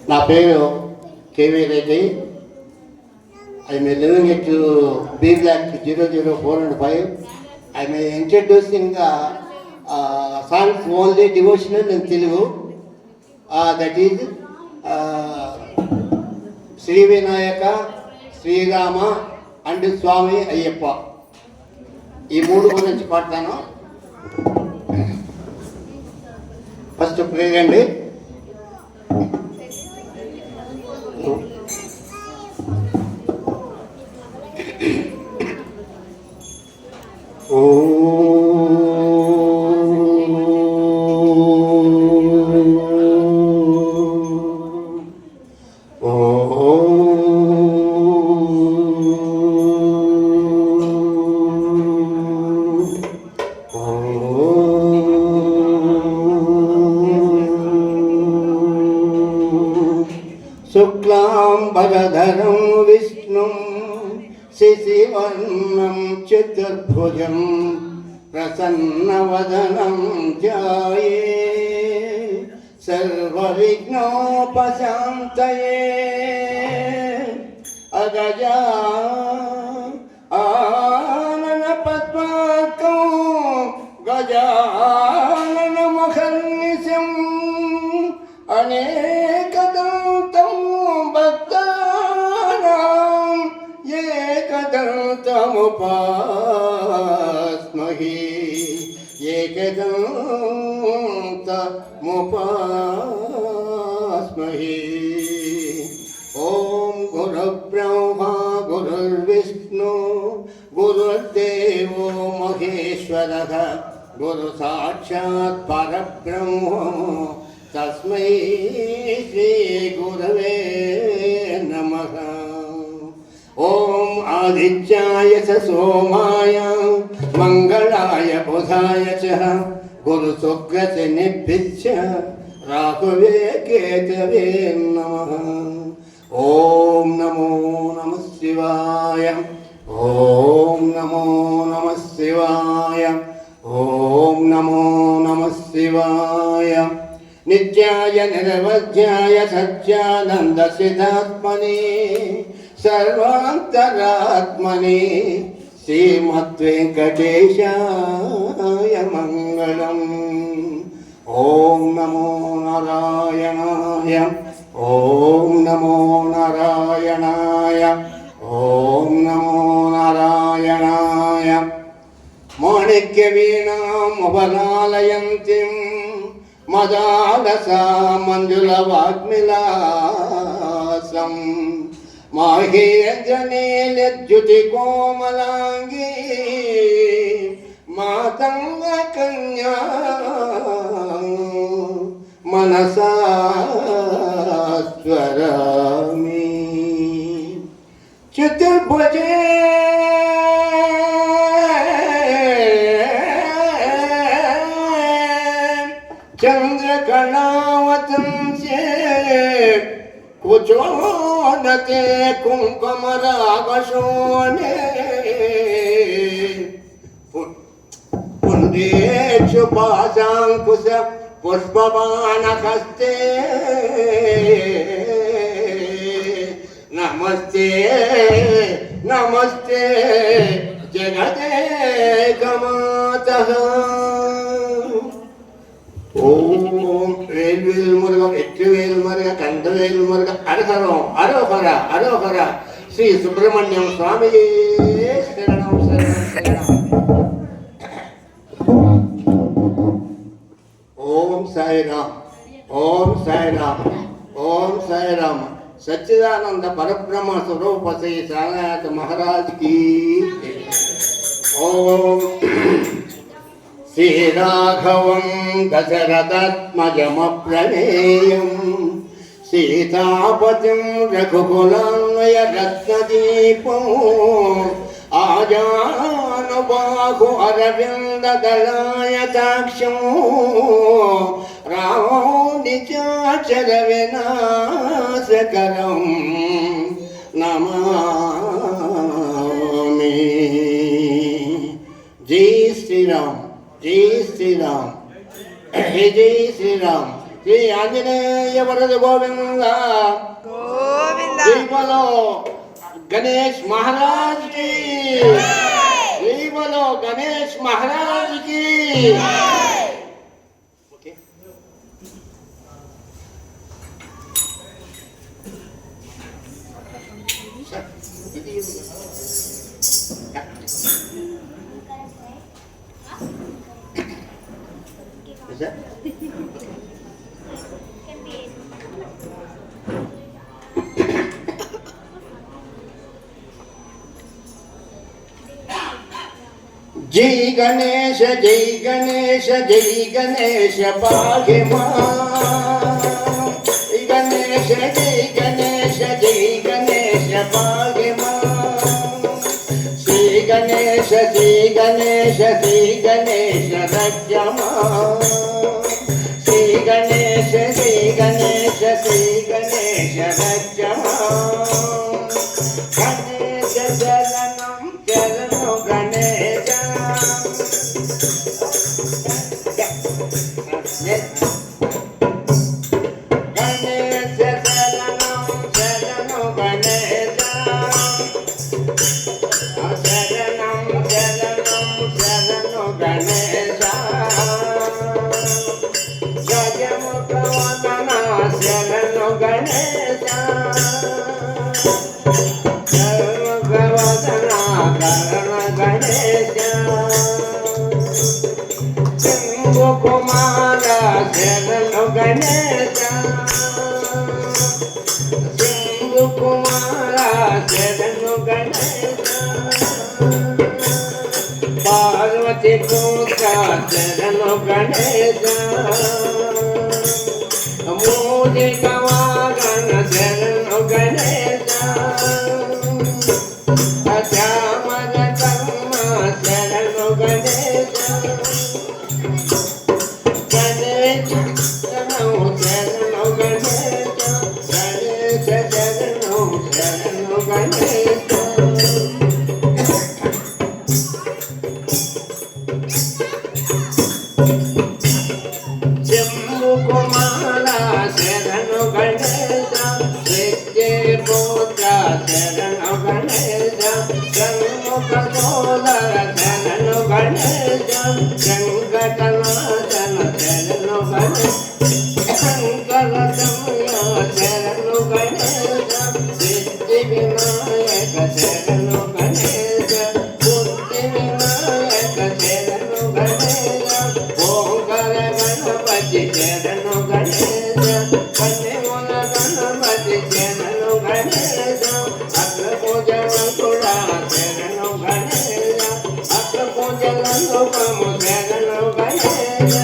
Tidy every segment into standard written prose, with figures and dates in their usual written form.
నా పేరు K V Reddy. I'm living at B Block 00405. I'm introducing songs only devotional in Telugu. That is Shri Vinayaka, Srirama and Swami Ayyappa. ఈ మూడు గురించి పాడతాను. ఫస్ట్ ప్రేయర్ అండి. శుక్లాంబరధరం విష్ణుం శశివర్ణం చతుర్భుజం ప్రసన్నవదనం ధ్యాయే సర్వవిఘ్నోపశాంతయే. అగజా ఆనన పద్మార్కం గజానన ముఖర్నిశం అనేకదంతం భక్తానాం ఏకదంతముపాస్మహే ఏకదంతముపాస్మహే. ఓం గురుబ్రహ్మా గురుర్విష్ణు గురుర్దేవో మహేశ్వరః గురు సాక్షాత్ పరబ్రహ్మ తస్మై శ్రీ గురవే నమః. ఓం ఆదిత్యాయ చ సోమాయ మంగళాయ బుధాయ చ గురు శుక్రశనిభ్యశ్చ రాహువే కేతవే నమః. ఓం నమో నమః శివాయ. ఓం నమో నమః శివాయ. ఓం నమో నమః శివాయ. నిత్యాయ నిరవధ్యాయ సత్యానంద సిద్ధాత్మనే సర్వాంతరాత్మనే శ్రీమద్వేంకటేశాయ మంగళం. ఓం నమో నారాయణాయ. ఓం నమో నారాయణాయ. ఓం నమో నారాయణాయ. మాణిక్య వీణాముపలాలయంతిం మదాలసా మంజుల వాగ్మిలాసం మాహేజనేలద్యుతి కోమలాంగీ మాతంగ కన్యా మనసా స్వరామి. చతుర్భుజే చంద్రకళావతంసే కుచోదతే కుంకుమరాగశోనే పుండేషు పాశాంకుశ పుష్పబాణహస్తే నమస్తే నమస్తే జగదేకమాతః. ఓం వేల్వేలు మురుగ ఎట్టువేలు మురుగ కంఠవేలు మురుగ అరహరం అరోహర అరోహర శ్రీ సుబ్రహ్మణ్యం స్వామి శరణం శరణం శరణం. ఓం సాయిరామ్. ఓం సాయిరామ్. ఓం సాయిరామ్. సచ్చిదానంద పరబ్రహ్మ స్వరూప శ్రీ సాయినాథ మహారాజ్ కి. ఓం శ్రీరాఘవం దశరథాత్మజమప్రమేయం సీతాపతిం రఘుకులాన్వయ రత్నదీపం ఆజానుబాహు అరవిందదళాయతాక్షం రామో నిచాచర వినాశకరం నమామి. జై శ్రీరామ్. జై శ్రీరామ్. జై శ్రీరామ్. శ్రీ ఆంజనేయ వరద గోవింద గోవింద జై బలో గణేష్ మహారాజ్ కి జై బలో గణేష్ మహారాజ్ కి ఓకే జై గణేశ జై గణేశ జై గణేశ పాహి మా జై గణేశ జై గణేశ జై గణేశ పాహి మా శ్రీ గణేశ శ్రీ గణేశ శ్రీ గణేశ రక్షమా శ్రీ గణేశ శ్రీ గణేశ శ్రీ గణేశ రక్షమా గణేశ శరణం శరణు గణేశ గణేశ శరణం శరణు గణేశ శరణం శరణం శరణు గణేశ గజముఖవదన శరణు గణేశ గజముఖవదన కరణ గణేశ శంభు కుమార శరణు గణేశ శంభు కుమార శరణు గణేశ పార్వతి పుత్ర శరణు గణేశ మూజిక వాగన శరణు గణేశ శ్యామల కర్మ శరణు గణేశ గణేశ శరణు శరణు గణేశ గణేశ శరణు శరణు గణేశ శంభు కుమార శరణు గణేశ విద్యే పుత్ర శరణు గణేశ షణ్ముఖ సోదర శరణు గణేశ శంకటనాశన శరణు గణేశ శంకర సమయ శరణు గణేశ సిద్ధి వినాయక శరణు గణేశ బుద్ధి వినాయక శరణు గణేశ ఓంకార గణపతి శరణు గణేశ కన్యముల గణపతి శరణు గణేశ అగ్ర పూజలంకుడ శరణు గణేశ అగ్ర పూజలంకుము శరణు గణేశ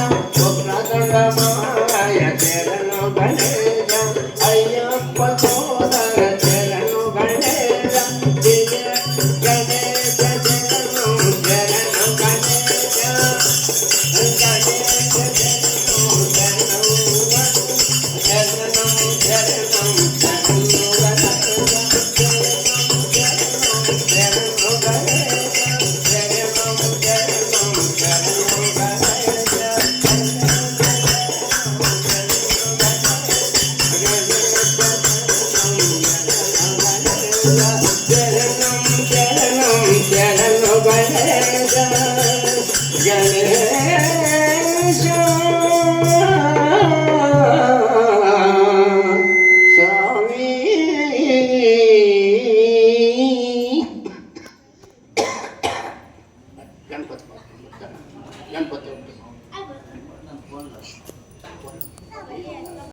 ఉగ్రదండ మహారాయ శరణు గణేశ అయ్యప్ప సోదర శరణు గణేశ విజయ గణేశ శరణు శరణు గణేశ గణేశ శరణం శరణం శరణు గణేశ శరణు గణేశ శరణం శరణం శరణు శరణం శరణం శరణు గణేశ గణేశ స్వామి గణపతి గణపతి